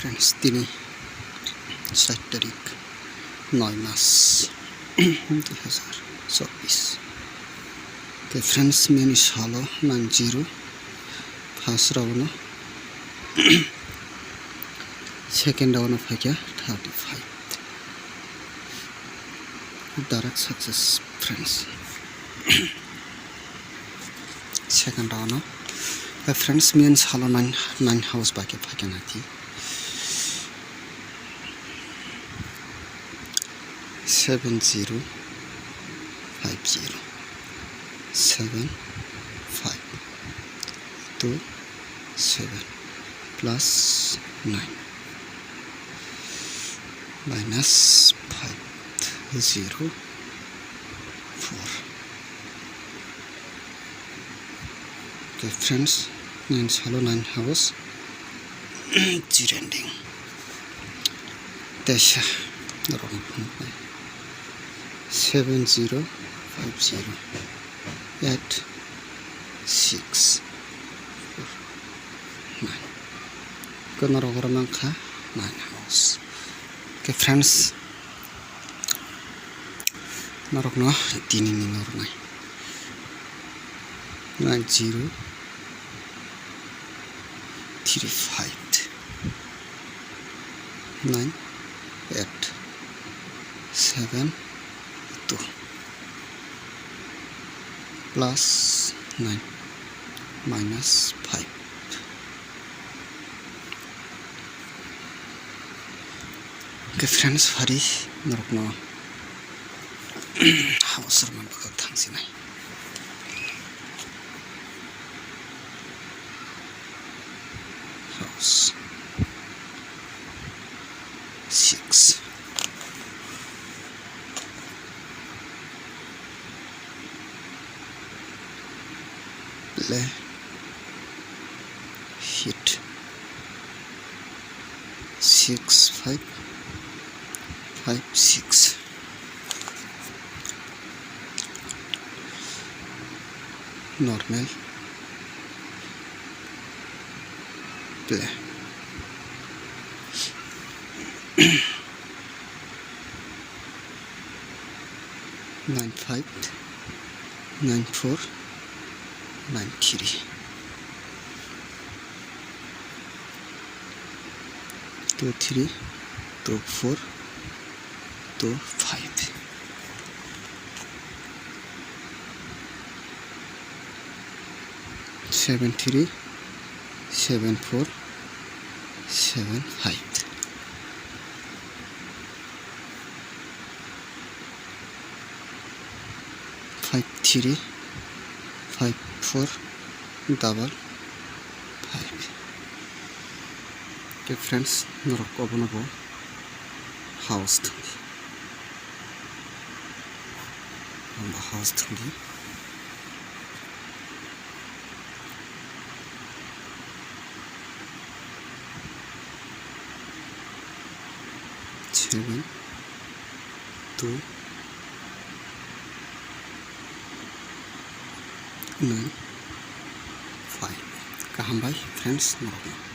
friends 3 तारीख 9 मास 2024 तो friends main hello 90 first round second round फैया 35 direct success friends second round friends main hello 9 house बाकी फैया नाथी 7050 7527 plus 9 minus 504 okay friends means hello 9 hours zero ending dasha 7050 at 6 9 kuna rogor mangkha 9 house okay friends narokno tini ni nornai 90 35 9 8 7 2 plus 9 minus 5 okay friends hari narokno house man bakal thangsi nai house 6 play hit 6 5 5 6 normal play 9 5 9 4 9 3 2 3 2 4 2 5 7 3 7 4 7 5 5 3 5 4 double 5 okay friends norok obonobo house thungi amba house thungi 7 2 9 5 kaham bhai friends norok